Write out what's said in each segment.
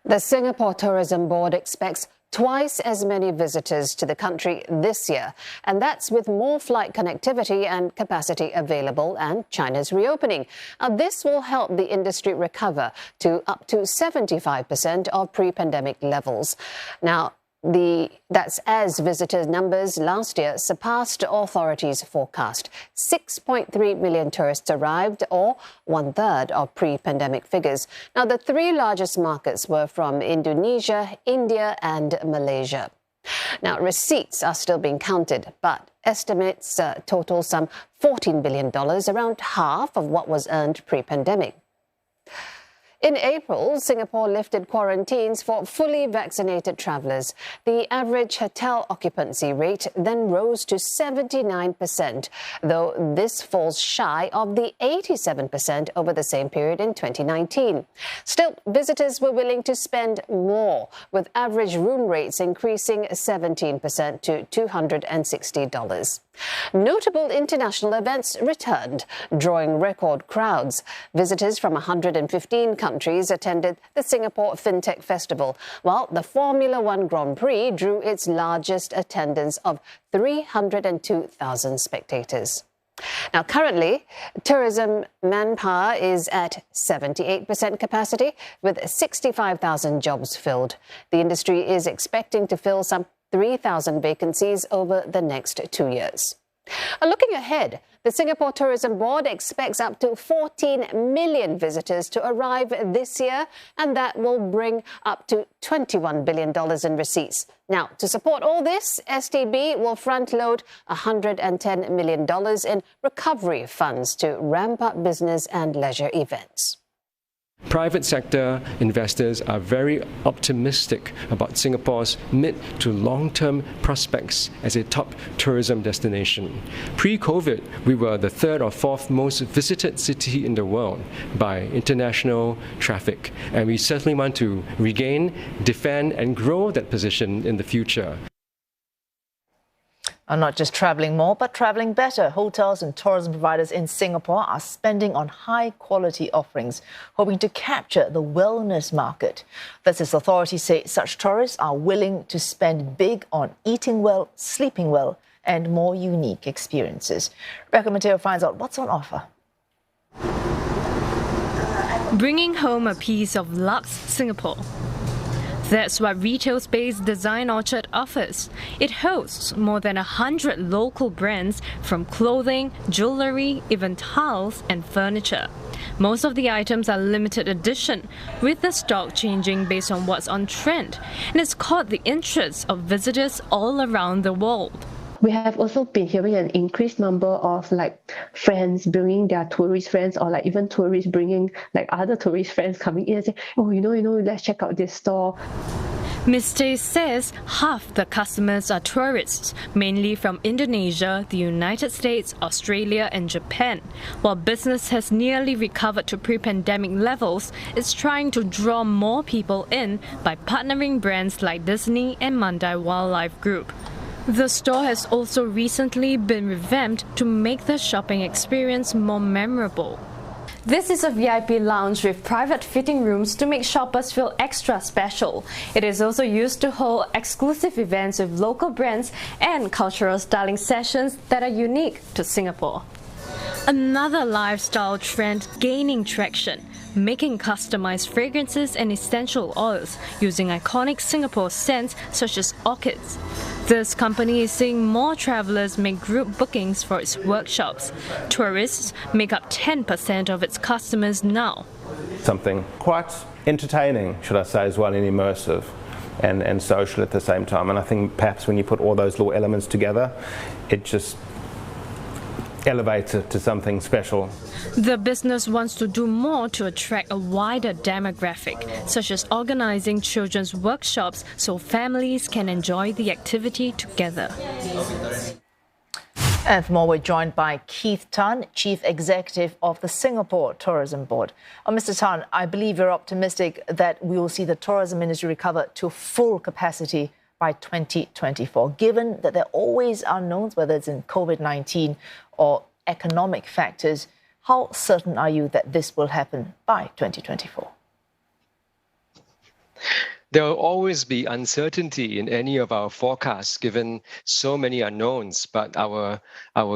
The Singapore Tourism Board expects twice as many visitors to the country this year, and that's with more flight connectivity and capacity available and China's reopening. This will help the industry recover to up to 75% of pre-pandemic levels. Now, that's as visitor numbers last year surpassed authorities' forecast. 6.3 million tourists arrived, or one-third of pre-pandemic figures. Now, the three largest markets were from Indonesia, India and Malaysia. Now, receipts are still being counted, but estimates total some $14 billion, around half of what was earned pre-pandemic. In April, Singapore lifted quarantines for fully vaccinated travellers. The average hotel occupancy rate then rose to 79%, though this falls shy of the 87% over the same period in 2019. Still, visitors were willing to spend more, with average room rates increasing 17% to $260. Notable international events returned, drawing record crowds. Visitors from 115 countries attended the Singapore FinTech Festival, while the Formula One Grand Prix drew its largest attendance of 302,000 spectators. Now, currently, tourism manpower is at 78% capacity, with 65,000 jobs filled. The industry is expecting to fill some 3,000 vacancies over the next 2 years. Looking ahead, the Singapore Tourism Board expects up to 14 million visitors to arrive this year, and that will bring up to $21 billion in receipts. Now, to support all this, STB will front-load $110 million in recovery funds to ramp up business and leisure events. Private sector investors are very optimistic about Singapore's mid to long-term prospects as a top tourism destination. Pre-COVID, we were the third or fourth most visited city in the world by international traffic, and we certainly want to regain, defend and grow that position in the future. Not just travelling more, but travelling better. Hotels and tourism providers in Singapore are spending on high-quality offerings, hoping to capture the wellness market. That's as authorities say such tourists are willing to spend big on eating well, sleeping well, and more unique experiences. Rebecca Mateo finds out what's on offer. Bringing home a piece of luxe Singapore. That's what retail space Design Orchard offers. It hosts more than 100 local brands, from clothing, jewellery, even tiles and furniture. Most of the items are limited edition, with the stock changing based on what's on trend, and it's caught the interest of visitors all around the world. We have also been hearing an increased number of friends bringing their tourist friends, or even tourists bringing other tourist friends coming in and saying, oh, let's check out this store. Ms. Tay says half the customers are tourists, mainly from Indonesia, the United States, Australia and Japan. While business has nearly recovered to pre-pandemic levels, it's trying to draw more people in by partnering brands like Disney and Mandai Wildlife Group. The store has also recently been revamped to make the shopping experience more memorable. This is a VIP lounge with private fitting rooms to make shoppers feel extra special. It is also used to hold exclusive events with local brands and cultural styling sessions that are unique to Singapore. Another lifestyle trend gaining traction: making customized fragrances and essential oils using iconic Singapore scents such as orchids. This company is seeing more travellers make group bookings for its workshops. Tourists make up 10% of its customers now. Something quite entertaining, should I say, as well, and immersive and social at the same time. And I think perhaps when you put all those little elements together, it just elevates it to something special. The business wants to do more to attract a wider demographic, such as organising children's workshops so families can enjoy the activity together. And for more, we're joined by Keith Tan, Chief Executive of the Singapore Tourism Board. Mr. Tan, I believe you're optimistic that we will see the tourism industry recover to full capacity by 2024, given that there are always unknowns, whether it's in COVID-19 or economic factors. How certain are you that this will happen by 2024? There will always be uncertainty in any of our forecasts given so many unknowns, but our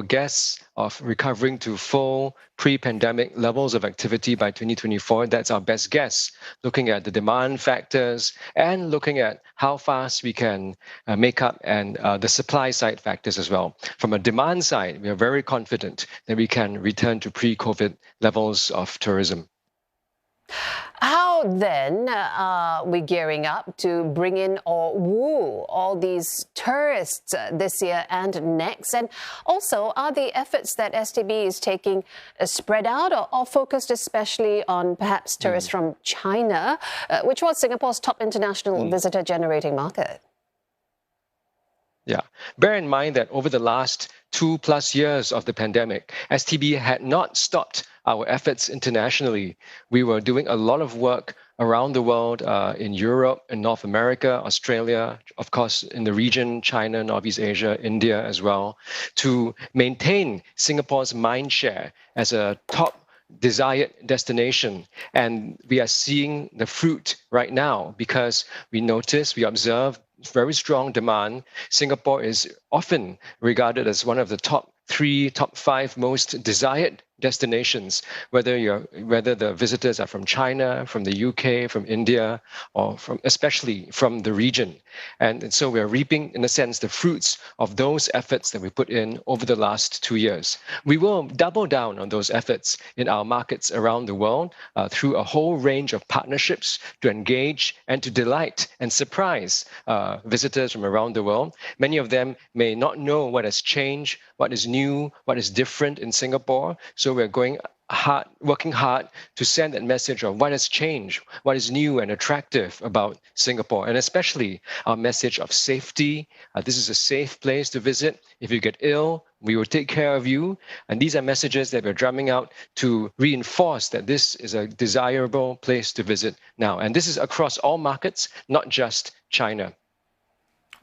guess of recovering to full pre-pandemic levels of activity by 2024, that's our best guess, looking at the demand factors and looking at how fast we can make up and the supply side factors as well. From a demand side, we are very confident that we can return to pre-COVID levels of tourism. How then are we gearing up to bring in or woo all these tourists this year and next? And also, are the efforts that STB is taking spread out or focused especially on perhaps tourists from China, which was Singapore's top international visitor generating market? Yeah. Bear in mind that over the last 2+ years of the pandemic, STB had not stopped our efforts internationally. We were doing a lot of work around the world, in Europe, in North America, Australia, of course, in the region, China, Northeast Asia, India as well, to maintain Singapore's mind share as a top desired destination. And we are seeing the fruit right now because we observe very strong demand. Singapore is often regarded as one of the top 3, top 5 most desired destinations, whether the visitors are from China, from the UK, from India, or especially from the region. And so we're reaping, in a sense, the fruits of those efforts that we put in over the last 2 years. We will double down on those efforts in our markets around the world through a whole range of partnerships to engage and to delight and surprise visitors from around the world. Many of them may not know what has changed, what is new, what is different in Singapore. So we're working hard to send that message of what has changed, what is new and attractive about Singapore, and especially our message of safety. This is a safe place to visit. If you get ill, we will take care of you. And these are messages that we're drumming out to reinforce that this is a desirable place to visit now. And this is across all markets, not just China.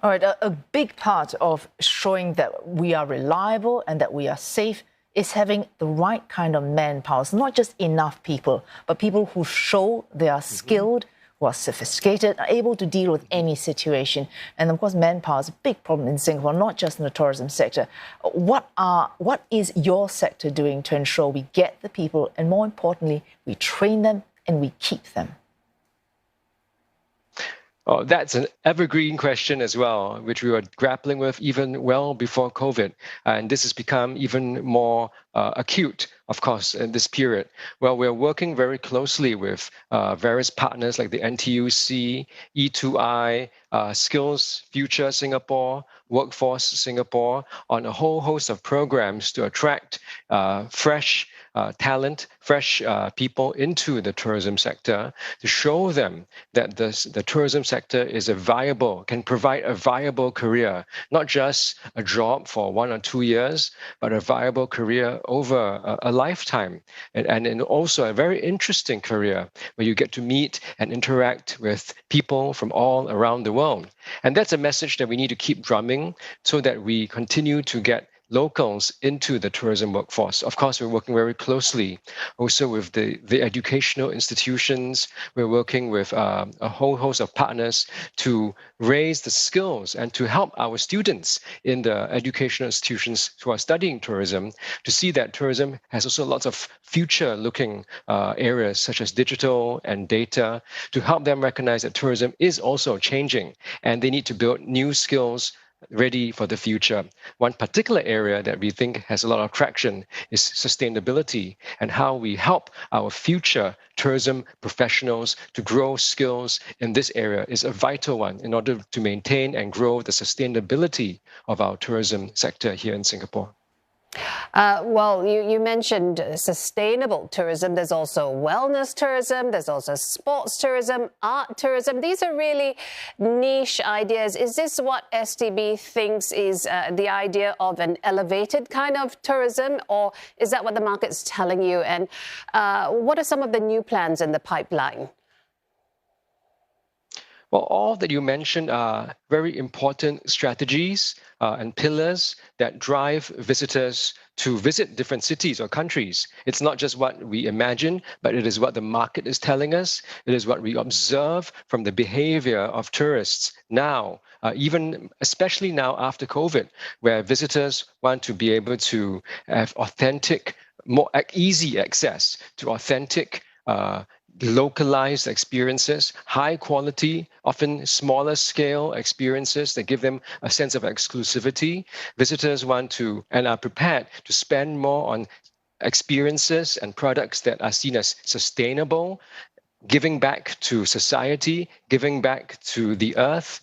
All right, a big part of showing that we are reliable and that we are safe is having the right kind of manpower. It's not just enough people, but people who show they are skilled, who are sophisticated, are able to deal with any situation. And of course, manpower is a big problem in Singapore, not just in the tourism sector. What is your sector doing to ensure we get the people, and more importantly, we train them and we keep them? Oh, that's an evergreen question as well, which we were grappling with even well before COVID. And this has become even more acute, of course, in this period. Well, we're working very closely with various partners like the NTUC, E2I, Skills Future Singapore, Workforce Singapore, on a whole host of programs to attract fresh talent, fresh people into the tourism sector, to show them that the tourism sector can provide a viable career, not just a job for 1 or 2 years, but a viable career over a lifetime. And also a very interesting career where you get to meet and interact with people from all around the world. And that's a message that we need to keep drumming so that we continue to get locals into the tourism workforce. Of course, we're working very closely also with the educational institutions. We're working with a whole host of partners to raise the skills and to help our students in the educational institutions who are studying tourism to see that tourism has also lots of future-looking areas such as digital and data, to help them recognize that tourism is also changing and they need to build new skills ready for the future. One particular area that we think has a lot of traction is sustainability, and how we help our future tourism professionals to grow skills in this area is a vital one in order to maintain and grow the sustainability of our tourism sector here in Singapore. Well, you mentioned sustainable tourism. There's also wellness tourism. There's also sports tourism, art tourism. These are really niche ideas. Is this what STB thinks is the idea of an elevated kind of tourism, or is that what the market's telling you? And what are some of the new plans in the pipeline? Well, all that you mentioned are very important strategies and pillars that drive visitors to visit different cities or countries. It's not just what we imagine, but it is what the market is telling us. It is what we observe from the behavior of tourists now, even especially now after COVID, where visitors want to be able to have authentic, more easy access to authentic localized experiences, high quality, often smaller scale experiences that give them a sense of exclusivity. Visitors want to and are prepared to spend more on experiences and products that are seen as sustainable, giving back to society, giving back to the earth.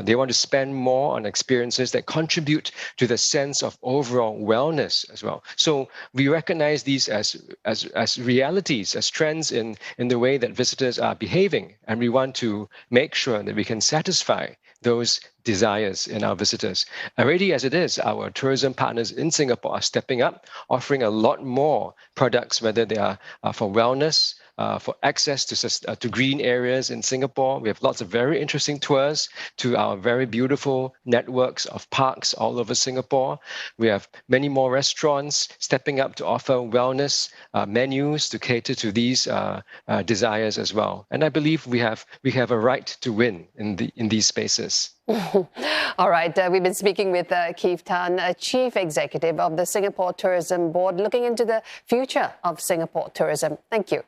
They want to spend more on experiences that contribute to the sense of overall wellness as well. So we recognize these as realities, as trends in the way that visitors are behaving, and we want to make sure that we can satisfy those desires in our visitors. Already as it is, our tourism partners in Singapore are stepping up, offering a lot more products, whether they are for wellness, for access to green areas in Singapore. We have lots of very interesting tours to our very beautiful networks of parks all over Singapore. We have many more restaurants stepping up to offer wellness menus to cater to these desires as well. And I believe we have a right to win in these spaces. All right, we've been speaking with Keith Tan, Chief Executive of the Singapore Tourism Board, looking into the future of Singapore tourism. Thank you.